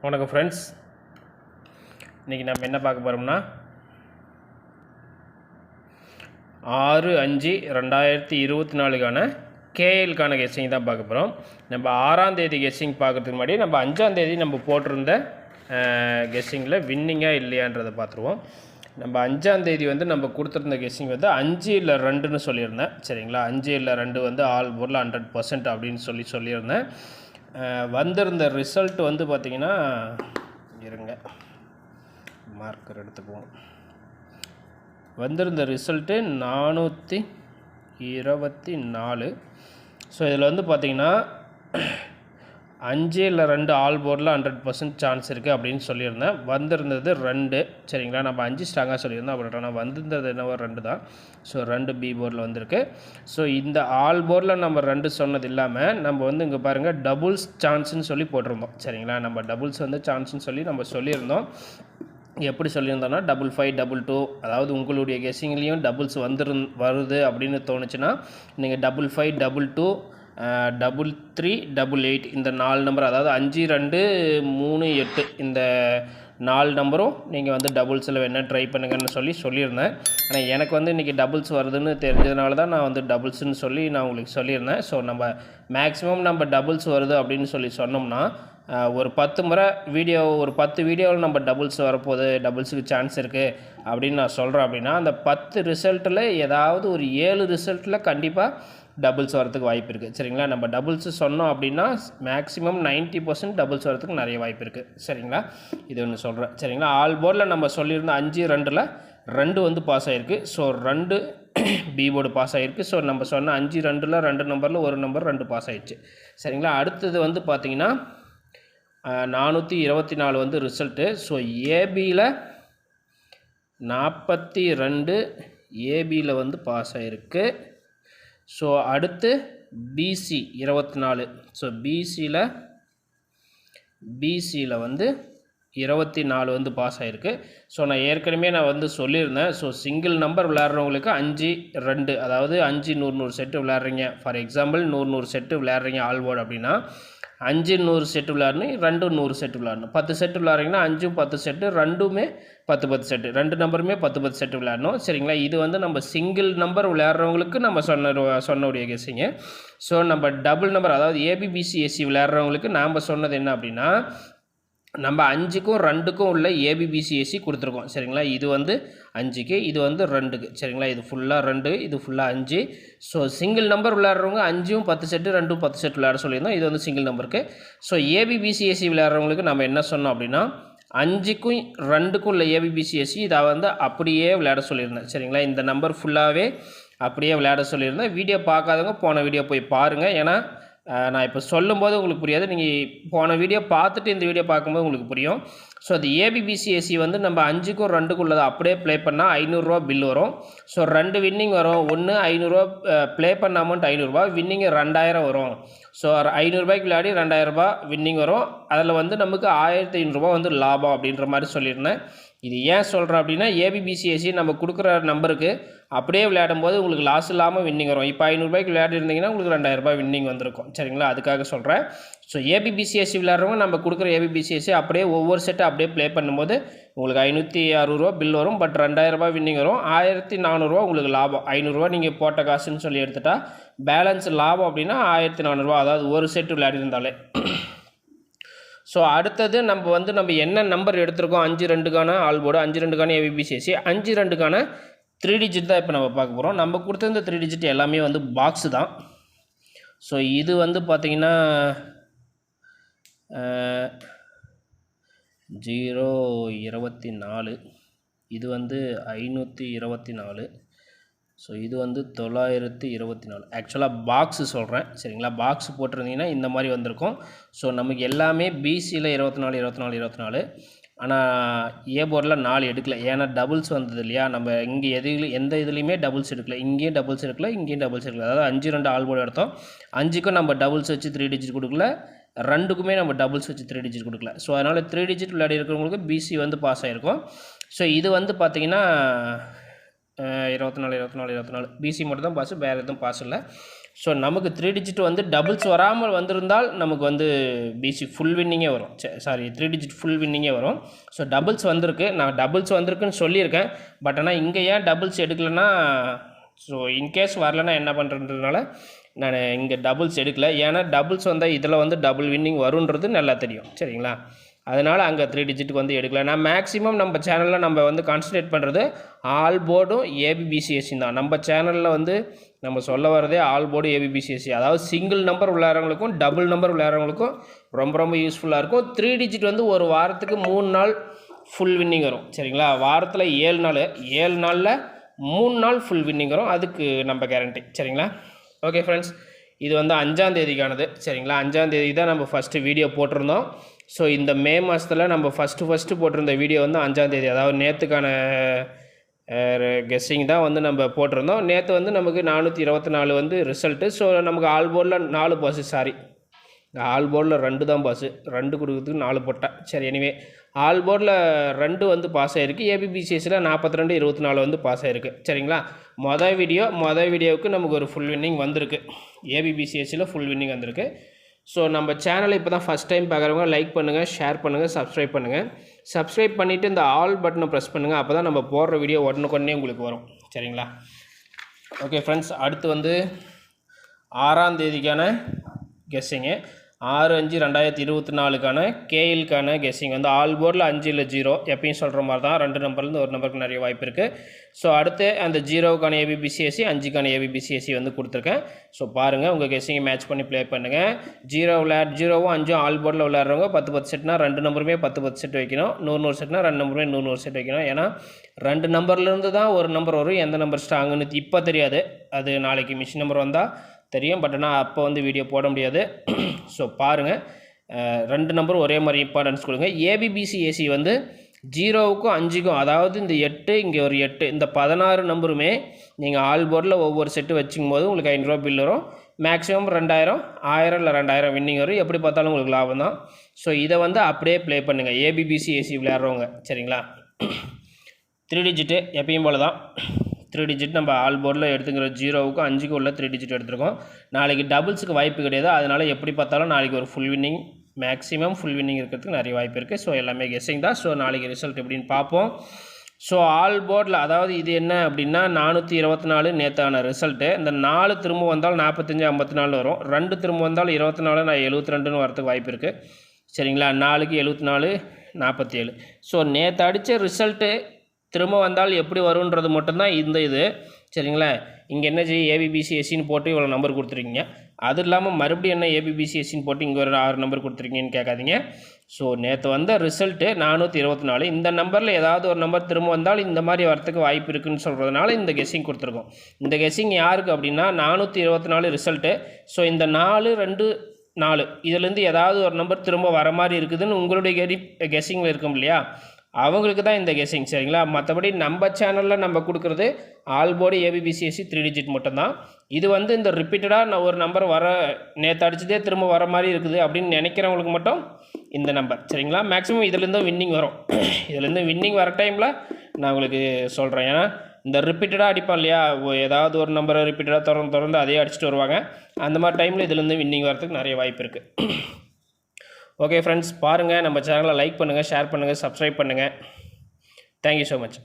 வணக்கம் ஃப்ரெண்ட்ஸ், இன்றைக்கி நம்ம என்ன பார்க்க போகிறோம்னா 6/5/2024க்கான கேஎல்கான கெஸ்ஸிங் தான் பார்க்க போகிறோம். நம்ம 6ஆம் தேதி கெஸ்ஸிங் பார்க்குறதுக்கு முன்னாடி நம்ம 5ஆம் தேதி நம்ம போட்டிருந்த கெஸ்ஸிங்கில் வின்னிங்காக இல்லையான்றதை பார்த்துருவோம். நம்ம 5ஆம் தேதி வந்து நம்ம கொடுத்துருந்த கெஸ்ஸிங் வந்து 5 இல்லை 2ன்னு சொல்லியிருந்தேன். சரிங்களா, 5 இல்லை 2 வந்து ஆல் போர்டில் 100% அப்படின்னு சொல்லியிருந்தேன். வந்திருந்த ரிசல்ட் வந்து பார்த்திங்கன்னா, இருங்க மார்க்கர் எடுத்துக்குவோம். வந்திருந்த ரிசல்ட்டு 424. ஸோ இதில் வந்து பார்த்திங்கன்னா 5 இல்லை 2 ஆல் போர்டில் 100% சான்ஸ் இருக்குது அப்படின்னு சொல்லியிருந்தேன். வந்திருந்தது 2. சரிங்களா, நம்ம 5 ஸ்ட்ராங்காக சொல்லியிருந்தோம். அப்புறம் ஆனால் வந்திருந்தது என்னவோ 2 தான். ஸோ 2 பி போர்டில் வந்திருக்கு. ஸோ இந்த ஆல் போர்டில் நம்ம 2 சொன்னது இல்லாமல் நம்ம வந்து இங்கே பாருங்கள் டபுள்ஸ் சான்ஸ்ன்னு சொல்லி போட்டிருந்தோம். சரிங்களா, நம்ம டபுள்ஸ் வந்து சான்ஸ்ன்னு சொல்லி நம்ம சொல்லியிருந்தோம். எப்படி சொல்லியிருந்தோன்னா 55 22, அதாவது உங்களுடைய கெஸ்ஸிங்லேயும் டபுள்ஸ் வருது அப்படின்னு தோணுச்சுன்னா நீங்கள் 55 22 33 88 இந்த 4 நம்பர், அதாவது 5 2 3 8 இந்த 4 நம்பரும் நீங்கள் வந்து டபுள்ஸில் வேணால் ட்ரை பண்ணுங்கன்னு சொல்லியிருந்தேன். ஆனால் எனக்கு வந்து இன்றைக்கி டபுள்ஸ் வருதுன்னு தெரிஞ்சதுனால தான் நான் வந்து டபுள்ஸ்ன்னு சொல்லி நான் உங்களுக்கு சொல்லியிருந்தேன். ஸோ நம்ம மேக்ஸிமம் நம்ம டபுள்ஸ் வருது அப்படின்னு சொன்னோம்னா ஒரு 10 முறை ஒரு 10 வீடியோவில் நம்ம டபுள்ஸ் வரப்போகுது, டபுள்ஸுக்கு சான்ஸ் இருக்குது அப்படின்னு நான் சொல்கிறேன். அப்படின்னா அந்த 10 ரிசல்ட்டில் ஏதாவது ஒரு 7 ரிசல்ட்டில் கண்டிப்பாக டபுள்ஸ் வரதுக்கு வாய்ப்பு இருக்குது. சரிங்களா, நம்ம டபுள்ஸு சொன்னோம் அப்படின்னா மேக்ஸிமம் 90% டபுள்ஸ் வரதுக்கு நிறைய வாய்ப்பு இருக்குது. சரிங்களா, இது ஒன்று சொல்கிறேன். சரிங்களா, ஆல் போர்டில் நம்ம சொல்லியிருந்த 5 2ல் 2 வந்து பாஸ் ஆகிருக்கு. ஸோ 2 பி போர்டு பாஸ் ஆகிருக்கு. ஸோ நம்ம சொன்ன 5 2ல் 2 நம்பரில் ஒரு நம்பர் 2 பாஸ் ஆகிடுச்சு. சரிங்களா, அடுத்தது வந்து பார்த்திங்கன்னா 424 வந்து ரிசல்ட்டு. ஸோ ஏபியில் 42 ஏபியில் வந்து பாஸ் ஆகிருக்கு. ஸோ அடுத்து பிசி 24. ஸோ பிசியில் வந்து 24 வந்து பாஸ் ஆகிருக்கு. ஸோ நான் ஏற்கனவே வந்து சொல்லியிருந்தேன். ஸோ சிங்கிள் நம்பர் விளையாடுறவங்களுக்கு 5 2, அதாவது 5 100 செட்டு விளையாடுறீங்க. ஃபார் எக்ஸாம்பிள் 100 செட்டு விளையாடுறீங்க ஆல் போர்டு அப்படின்னா 5 100 செட்டு விளையாடணும், 2 100 செட்டு விளையாடணும். 10 செட்டு விளையாடுறீங்கன்னா 5 10 செட்டு, 2மே 10 செட்டு, 2 நம்பருமே 10 செட்டு விளையாடணும். சரிங்களா, இது வந்து நம்ம சிங்கிள் நம்பர் விளையாடுறவங்களுக்கு நம்ம சொன்னோடைய கெஸ்ஸிங்க. ஸோ நம்ம டபுள் நம்பர், அதாவது ஏபிபிசிஎஸ்சி விளையாடுறவங்களுக்கு நாம் சொன்னது என்ன அப்படின்னா, நம்ம 5க்கும் 2க்கும் உள்ள ஏபிபிசிஎஸ்சி கொடுத்துருக்கோம். சரிங்களா, இது வந்து 5க்கு, இது வந்து 2க்கு. சரிங்களா, இது ஃபுல்லாக 2, இது ஃபுல்லாக 5. ஸோ சிங்கிள் நம்பர் விளையாடுறவங்க 5ம் 10 செட்டு, 2ம் 10 செட்டு விளையாட சொல்லியிருந்தோம். இது வந்து சிங்கிள் நம்பருக்கு. ஸோ ஏபிபிசிஎஸ்சி விளையாடுறவங்களுக்கு நம்ம என்ன சொன்னோம் அப்படின்னா 5க்கும் 2க்கும் உள்ள ஏபிபிசிஎஸ்சி இதை வந்து அப்படியே விளையாட சொல்லியிருந்தேன். சரிங்களா, இந்த நம்பர் ஃபுல்லாகவே அப்படியே விளையாட சொல்லியிருந்தேன். வீடியோ பார்க்காதவங்க போன வீடியோ போய் பாருங்கள். ஏன்னா நான் இப்போ சொல்லும்போது உங்களுக்கு புரியாது, நீங்கள் போன வீடியோ பார்த்துட்டு இந்த வீடியோ பார்க்கும்போது உங்களுக்கு புரியும். ஸோ அது ஏபிபிசிஎஸ்சி வந்து நம்ம 5க்கும் 2க்கும் உள்ளதை அப்படியே ப்ளே பண்ணால் 500 பில் வரும். ஸோ 2 வின்னிங் வரும். ஒன்று 500 ப்ளே பண்ண அமௌண்ட் 500, வின்னிங் 2000 வரும். ஸோ 500 விளையாடி 2000 வின்னிங் வரும். அதில் வந்து நமக்கு 1500 வந்து லாபம் அப்படின்ற மாதிரி சொல்லியிருந்தேன். இது ஏன் சொல்கிறேன் அப்படின்னா, ஏபிபிசிஎஸ்சி நம்ம கொடுக்குற நம்பருக்கு அப்படியே விளையாடும் போது உங்களுக்கு லாஸ் இல்லாமல் வின்னிங் வரும். இப்போ 500 விளையாடி இருந்தீங்கன்னா உங்களுக்கு 2000 வின்னிங் வந்திருக்கும். சரிங்களா, அதுக்காக சொல்கிறேன். ஸோ ஏபிபிசிஎஸ்சி விளையாடுறவங்க நம்ம கொடுக்குற ஏபிபிசிஎஸ்சி அப்படியே ஒவ்வொரு செட்டை அப்படியே ப்ளே பண்ணும்போது உங்களுக்கு 560 பில் வரும். பட் 2000 வின்னிங் வரும். 1400 உங்களுக்கு லாபம். 500 நீங்கள் போட்ட காசுன்னு சொல்லி எடுத்துட்டா பேலன்ஸ் லாபம் அப்படின்னா 1400, அதாவது ஒரு செட்டு விளையாடி இருந்தாலே. ஸோ அடுத்தது நம்ம என்ன நம்பர் எடுத்திருக்கோம் 5 2க்கான ஆல் போர்டு, 5 2க்கான ஏபிபிசிஎஸ்சி, 5 2க்கான 3 டிஜிட் தான் இப்போ நம்ம பார்க்க போகிறோம். நம்ம கொடுத்த இந்த 3 டிஜிட் எல்லாமே வந்து பாக்ஸு தான். ஸோ இது வந்து பார்த்திங்கன்னா 024, இது வந்து 524, ஸோ இது வந்து 924. ஆக்சுவலாக பாக்ஸு சொல்கிறேன். சரிங்களா, பாக்ஸ் போட்டிருந்தீங்கன்னா இந்த மாதிரி வந்திருக்கும். ஸோ நமக்கு எல்லாமே பிசியில் 24 24 24. ஆனால் ஏ போர்டில் 4 எடுக்கல. ஏன்னா டபுள்ஸ் வந்தது இல்லையா, நம்ம இங்கே எந்த இதுலேயுமே டபுள்ஸ் எடுக்கல. இங்கேயும் டபுள்ஸ் எடுக்கல, இங்கேயும் டபுள்ஸ் எடுக்கல. அதாவது 5 2 ஆல் போர்டு எடுத்தோம். 5க்கும் நம்ம டபுள்ஸ் வச்சு 3 டிஜிட் கொடுக்கல, 2க்குமே நம்ம டபுள்ஸ் வச்சு 3 டிஜிட் கொடுக்கல. ஸோ அதனால் 3 டிஜிட் விளையாடி இருக்கிறவங்களுக்கு பிசி வந்து பாஸ் ஆகிருக்கும். ஸோ இது வந்து பார்த்திங்கன்னா 24 24 24 பிசி மட்டும் தான் பாஸ், வேறு எதுவும் பாஸ் இல்லை. ஸோ நமக்கு 3 டிஜிட் வந்து டபுள்ஸ் வராமல் வந்திருந்தால் நமக்கு வந்து பிசி ஃபுல் வின்னிங்கே வரும். சாரி 3 டிஜிட் ஃபுல் வின்னிங்கே வரும். ஸோ டபுள்ஸ் வந்திருக்கு, நான் டபுள்ஸ் வந்திருக்குன்னு சொல்லியிருக்கேன். பட் ஆனால் இங்கே ஏன் டபுள்ஸ் எடுக்கலைன்னா, ஸோ இன்கேஸ் வரலன்னா என்ன பண்ணுறதுனால நான் இங்கே டபுள்ஸ் எடுக்கல. ஏன்னா டபுள்ஸ் வந்தால் இதில் வந்து டபுள் வின்னிங் வருன்றது நல்லா தெரியும், சரிங்களா? அதனால் அங்கே 3 டிஜிட்டுக்கு வந்து எடுக்கல. நான் மேக்ஸிமம் நம்ம சேனலில் நம்ம வந்து கான்சன்ட்ரேட் பண்ணுறது ஆல் போர்டும் ஏபிபிசிஎஸ்சி தான். நம்ம சேனலில் வந்து நம்ம சொல்ல வரதே ஆல் போர்டு ஏபிபிசிஎஸ்சி, அதாவது சிங்கிள் நம்பர் விளையாடுறவங்களுக்கும் டபுள் நம்பர் விளையாடுறவங்களுக்கும் ரொம்ப ரொம்ப யூஸ்ஃபுல்லாக இருக்கும். 3 டிஜிட் வந்து ஒரு வாரத்துக்கு 3 நாள் ஃபுல் வின்னிங் வரும், சரிங்களா? வாரத்தில் 7 நாள், 7 நாளில் 3 நாள் ஃபுல் வின்னிங் வரும். அதுக்கு நம்ம கேரண்டி, சரிங்களா? ஓகே ஃப்ரெண்ட்ஸ், இது வந்து 5ஆம் தேதிக்கானது, சரிங்களா? 5ஆம் தேதி தான் நம்ம ஃபஸ்ட்டு வீடியோ போட்டிருந்தோம். ஸோ இந்த மே மாதத்தில் நம்ம ஃபஸ்ட்டு போட்டிருந்த வீடியோ வந்து 5ஆம் தேதி, அதாவது நேற்றுக்கான கெஸ்ஸிங் தான் வந்து நம்ம போட்டிருந்தோம். நேற்று வந்து நமக்கு 424 வந்து ரிசல்ட்டு. ஸோ நமக்கு ஆல் போர்டில் 4 பாஸு, சாரி ஆல் போர்டில் 2 தான் பாஸு, 2 கொடுக்குறதுக்கு 4 போட்டேன். சரி, எனிவே ஆல் போர்டில் 2 வந்து பாஸ் ஆகிருக்கு. ஏபிபிசிஎஸ்சியில் 42, 24 வந்து பாஸ் ஆகிருக்கு, சரிங்களா? மொதல் வீடியோவுக்கு நமக்கு ஒரு ஃபுல் வின்னிங் வந்திருக்கு. ஏபிபிசிஎஸ்சியில் ஃபுல் வின்னிங் வந்திருக்கு. ஸோ நம்ம சேனலை இப்போ தான் ஃபஸ்ட் டைம் பார்க்குறவங்க லைக் பண்ணுங்கள், ஷேர் பண்ணுங்கள், சப்ஸ்கிரைப் பண்ணுங்கள். சப்ஸ்கிரைப் பண்ணிவிட்டு இந்த ஆல் பட்டனை ப்ரெஸ் பண்ணுங்கள். அப்போ தான் நம்ம போடுற வீடியோ உடனுக்குடனே உங்களுக்கு வரும், சரிங்களா? ஓகே ஃப்ரெண்ட்ஸ், அடுத்து வந்து 6ஆம் தேதிக்கான கெஸ்ஸிங்கு 6/5/2024க்கான கேஎல்கான கெஸ்ஸிங் வந்து ஆல் போர்டில் 5 இல்லை 0, எப்பயும் சொல்கிற மாதிரி தான். 2 நம்பர்லேருந்து ஒரு நம்பருக்கு நிறைய வாய்ப்பு இருக்குது. ஸோ அடுத்து அந்த 0க்கான ஏபிபிசிஎஸ்சி, 5க்கான ஏபிபிசிஎஸ்சி வந்து கொடுத்துருக்கேன். ஸோ பாருங்கள், உங்கள் கெஸ்ஸிங்கை மேட்ச் பண்ணி ப்ளே பண்ணுங்கள். 0வும் 5ம் ஆல் போர்டில் விளையாடுறவங்க 10 செட்னா 2 நம்பருமே 10 செட் வைக்கணும். 100 செட்னா 2 நம்பருமே 100 செட் வைக்கணும். ஏன்னா 2 நம்பர்லேருந்து தான் ஒரு நம்பர் வரும். எந்த நம்பர் ஸ்ட்ராங்குன்னு இப்போ தெரியாது, அது நாளைக்கு மிஷின் நம்பர் வந்தால் தெரியும். பட் ஆனால் அப்போ வந்து வீடியோ போட முடியாது. ஸோ பாருங்கள், 2 நம்பரும் ஒரே மாதிரி இம்பார்ட்டன்ஸ் கொடுங்க. ஏபிபிசிஎஸ்சி வந்து 0க்கும் 5க்கும், அதாவது இந்த 8, இங்கே ஒரு 8, இந்த 16 நம்பருமே நீங்கள் ஆல் போர்டில் ஒவ்வொரு செட்டு வச்சுக்கும் போது உங்களுக்கு 500 பில் வரும். மேக்ஸிமம் 2000, 1000 இல்லை 2000 வின்னிங் வரும். எப்படி பார்த்தாலும் உங்களுக்கு லாபம் தான். ஸோ இதை வந்து அப்படியே ப்ளே பண்ணுங்கள் ஏபிபிசிஎஸ்சி விளையாடுறவங்க, சரிங்களா? 3 டிஜிட்டு எப்பயும் போல் தான். 3 டிஜிட் நம்ம ஆல் போர்டில் எடுத்துக்கிற 0க்கும் 5க்கும் உள்ள 3 டிஜிட் எடுத்துருக்கோம். நாளைக்கு டபுள்ஸுக்கு வாய்ப்பு கிடையாது. அதனால் எப்படி பார்த்தாலும் நாளைக்கு ஒரு full winning, maximum full winning இருக்கிறதுக்கு நிறைய வாய்ப்பு இருக்குது. ஸோ எல்லாமே கெஸ்ஸிங் தான். ஸோ நாளைக்கு ரிசல்ட் எப்படின்னு பார்ப்போம். ஸோ ஆல் போர்டில், அதாவது இது என்ன அப்படின்னா 424 நேற்றான ரிசல்ட்டு. இந்த 4 திரும்ப வந்தால் 45, 54 வரும். 2 திரும்ப வந்தால் 24, 72ன்னு வரதுக்கு வாய்ப்பு இருக்குது, சரிங்களா? 4க்கு 74, 47. ஸோ நேற்று அடித்த ரிசல்ட்டு திரும்ப வந்தால் எப்படி வருன்றது மட்டும்தான் இந்த இது, சரிங்களா? இங்கே என்ன செய்ய ஏபிபிசிஎஸ்சின்னு போட்டு இவ்வளோ நம்பர் கொடுத்துருக்கீங்க, அது இல்லாமல் மறுபடியும் என்ன ஏபிபிசிஎஸ்சின்னு போட்டு இங்கே ஒரு 6 நம்பர் கொடுத்துருக்கீங்கன்னு கேட்காதீங்க. ஸோ நேற்று வந்த ரிசல்ட்டு 424. இந்த நம்பரில் ஏதாவது ஒரு நம்பர் திரும்ப வந்தால் இந்த மாதிரி வரத்துக்கு வாய்ப்பு இருக்குதுன்னு சொல்கிறதுனால இந்த கெஸ்ஸிங் கொடுத்துருக்கோம். இந்த கெஸ்ஸிங் யாருக்கு அப்படின்னா 424 ரிசல்ட்டு. ஸோ இந்த 4, 2, 4 இதுலேருந்து ஏதாவது ஒரு நம்பர் திரும்ப வர மாதிரி இருக்குதுன்னு உங்களுடைய கெஸ்ஸிங்கில் இருக்கும் இல்லையா, அவங்களுக்கு தான் இந்த கெஸ்ஸிங், சரிங்களா? மற்றபடி நம்ம சேனலில் நம்ம கொடுக்குறது ஆல் போர்டு ஏபிபிசிஎஸ்சி 3 டிஜிட் மட்டும்தான். இது வந்து இந்த ரிப்பீட்டடாக நான் ஒரு நம்பர் வர நேற்று அடிச்சதே திரும்ப வர மாதிரி இருக்குது அப்படின்னு நினைக்கிறவங்களுக்கு மட்டும் இந்த நம்பர், சரிங்களா? மேக்ஸிமம் இதுலேருந்து வின்னிங் வரும். இதுலேருந்து வின்னிங் வர டைமில் நான் உங்களுக்கு சொல்கிறேன். ஏன்னா இந்த ரிப்பீட்டடாக அடிப்பான் இல்லையா, ஏதாவது ஒரு நம்பரை ரிப்பீட்டடாக தொடர்ந்து அதே அடிச்சுட்டு வருவாங்க. அந்த மாதிரி டைமில் இதுலேருந்து வின்னிங் வரதுக்கு நிறைய வாய்ப்பு இருக்குது. ஓகே ஃப்ரெண்ட்ஸ், பாருங்கள், நம்ம சேனலை லைக் பண்ணுங்கள், ஷேர் பண்ணுங்கள், சப்ஸ்கிரைப் பண்ணுங்கள். Thank you so much.